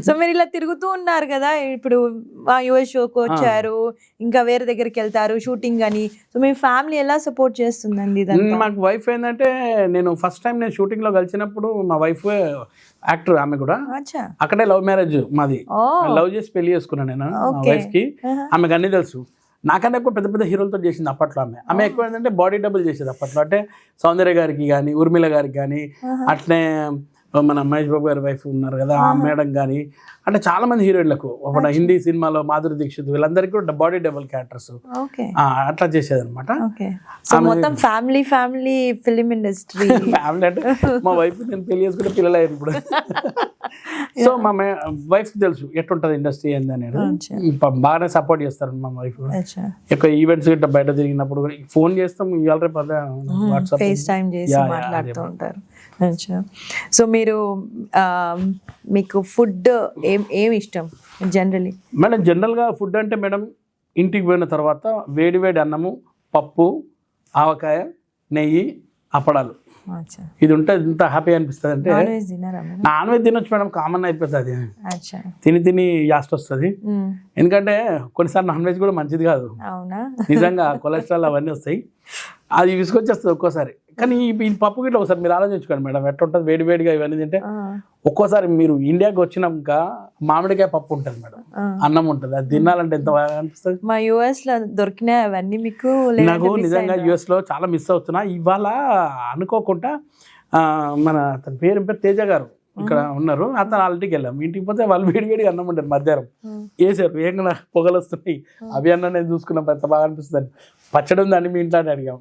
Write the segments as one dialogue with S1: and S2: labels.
S1: So మీరు ఇలా తిరుగుతూ ఉన్నారు కదా, ఇప్పుడు మా యుఎస్ షోకి వచ్చారు, ఇంకా వేరే దగ్గరికి వెళ్తారు షూటింగ్ అని. సో మీ ఫ్యామిలీ ఎలా సపోర్ట్ చేస్తుందండి ఇదంతా?
S2: మాకు వైఫ్ ఏంటంటే, నేను ఫస్ట్ టైం నేను షూటింగ్ లో కలిసినప్పుడు మా వైఫ్ యాక్టర్, ఆమె కూడా
S1: అచ్చా.
S2: అక్కడే లవ్ మ్యారేజ్ మాది. లవ్ చేసి పెళ్లి చేసుకున్నాను నేను మా వైఫ్ కి. ఆమెకు అన్ని తెలుసు. నాకన్నా ఎక్కువ పెద్ద పెద్ద హీరోలతో చేసింది అప్పట్లో. ఆమె ఎక్కువ ఏంటంటే బాడీ డబుల్ చేసేది అప్పట్లో. అంటే సౌందర్య గారికి కానీ, ఉర్మిళ గారికి కానీ, అట్లనే మన మహేష్ బాబు గారి వైఫ్ ఉన్నారు కదా ఆ మేడం కానీ, అంటే చాలా మంది హీరోయిన్లకు ఒక హిందీ సినిమాలో మాధురి దీక్షిత్ వీళ్ళందరికీ కూడా బాడీ డబుల్ క్యారెక్టర్స్ అట్లా చేసేది అనమాట.
S1: Family film industry.
S2: ఫ్యామిలీ అంటే మా వైఫ్ నేను పెళ్లి చేసుకుంటే పిల్లలు అయ్యారు ఇప్పుడు. సో మా వైఫ్ తెలుసు ఎట్లుంటది ఇండస్ట్రీ ఏంది అనేది. బాగానే సపోర్ట్ చేస్తారు మా వైఫ్. ఎక్కువ ఈవెంట్స్ గిట్ట బయట తిరిగినప్పుడు ఫోన్ చేస్తాం, ఇవాళ రేపు వాట్సాప్
S1: ఫేస్ టైం చేసి మాట్లాడుతూ ఉంటారు. సో మీరు మీకు ఫుడ్ ఏమి ఇష్టం జనరలీ?
S2: మేడం జనరల్గా ఫుడ్ అంటే మేడం, ఇంటికి పోయిన తర్వాత వేడి వేడి అన్నము, పప్పు, ఆవకాయ, నెయ్యి, అప్పడాలు, ఇది ఉంటే ఎంత హ్యాపీ అనిపిస్తుంది అంటే. నాన్ వెజ్ తినొచ్చు మేడం, కామన్ అయిపోతుంది. తిని తిని యాస్ట్ వస్తుంది. ఎందుకంటే కొన్నిసార్లు నాన్ వెజ్ కూడా మంచిది కాదు నిజంగా, కొలెస్ట్రాల్ అవన్నీ వస్తాయి, అది విసుకొచ్చేస్తుంది ఒక్కోసారి. కానీ ఈ పప్పు గిట్ల ఒకసారి మీరు ఆలోచించుకోండి మేడం, ఎట్లా ఉంటుంది వేడి వేడిగా ఇవన్నీ తింటే. ఒక్కోసారి మీరు ఇండియాకి వచ్చినాక మామిడికాయ పప్పు ఉంటుంది మేడం, అన్నం ఉంటుంది, అది తినాలంటే ఎంత బాగా అనిపిస్తుంది.
S1: మా యుఎస్ లో దొరికినాయి అవన్నీ మీకు?
S2: నాకు నిజంగా యుఎస్ లో చాలా మిస్ అవుతున్నా. ఇవాళ అనుకోకుండా మన అతని పేరు తేజ గారు ఇక్కడ ఉన్నారు, అతను వాళ్ళ వెళ్ళాం. ఇంటికి పోతే వాళ్ళు వేడి వేడిగా అన్నం ఉంటారు, మధ్యాహ్నం వేసారు, ఏం పొగలు వస్తున్నాయి. అవి అన్న నేను చూసుకున్నాం, ఎంత బాగా అనిపిస్తుంది. పచ్చడి ఉందని మీ ఇంట్లో అడిగాం,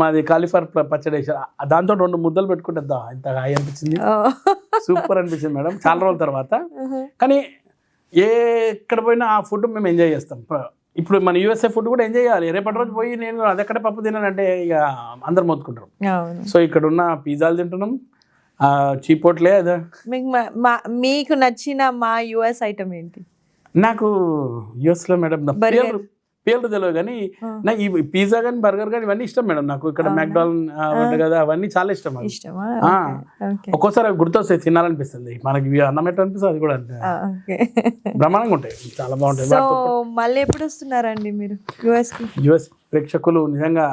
S2: మాది కాలీఫ్లవర్ పచ్చడి వేసారు, దాంతో 2 ముద్దలు పెట్టుకుంటే ఇంత హాయి అనిపించింది, సూపర్ అనిపించింది మేడం చాలా రోజుల తర్వాత. కానీ ఎక్కడ పోయినా ఆ ఫుడ్ మేము ఎంజాయ్ చేస్తాం. ఇప్పుడు మన యూఎస్ఏ ఫుడ్ కూడా ఎంజాయ్ చేయాలి. రేపటి రోజు పోయి నేను అదెక్కడే పప్పు తిన్నానంటే ఇక అందరు మొత్తుకుంటారు. సో ఇక్కడ ఉన్న పిజ్జాలు తింటున్నాం, చీపోట్లే అదా.
S1: మీకు నచ్చిన మా యుఎస్ ఐటమ్ ఏంటి?
S2: నాకు యుఎస్ లో మేడం పేర్లు తెలియదు, కానీ నాకు ఈ పిజ్జా కానీ బర్గర్ కానీ ఇవన్నీ ఇష్టం మేడం. నాకు ఇక్కడ మ్యాక్డోనల్డ్ కదా అవన్నీ చాలా ఇష్టం. ఒక్కోసారి అవి గుర్తొస్తాయి, తినాలనిపిస్తుంది. మనకి అన్నం ఎట్లా అనిపిస్తుంది అది కూడా బ్రహ్మాండంగా ఉంటాయి, చాలా బాగుంటాయి.
S1: మళ్ళీ ఎప్పుడు వస్తున్నారండి మీరు
S2: యుఎస్? ప్రేక్షకులు నిజంగా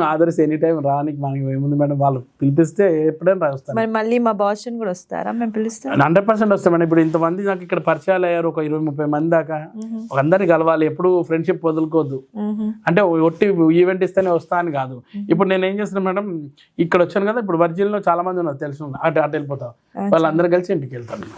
S2: ఆదర్శ ఎనీ టైం రానికి మనకి ఏముంది మేడం, వాళ్ళు పిలిపిస్తే ఎప్పుడైనా రాస్తాను.
S1: మళ్ళీ మా బాస్టన్ కూడా వస్తారా? మేము పిలుస్తాం,
S2: 100% వస్తాం మేడం. ఇప్పుడు ఇంతమంది నాకు ఇక్కడ పరిచయాలు అయ్యారు, ఒక 20-30 మంది దాకా. అందరినీ కలవాలి, ఎప్పుడు ఫ్రెండ్షిప్ వదులుకోవద్దు. అంటే ఒట్టి ఈవెంట్ ఇస్తేనే వస్తా అని కాదు. ఇప్పుడు నేను ఏం చేస్తున్నా మేడం, ఇక్కడ వచ్చాను కదా, ఇప్పుడు వర్జిన్లో చాలా మంది ఉన్నారు తెలిసిన, అటు వెళ్ళిపోతాం, వాళ్ళందరూ కలిసి ఇంటికి వెళ్తాను.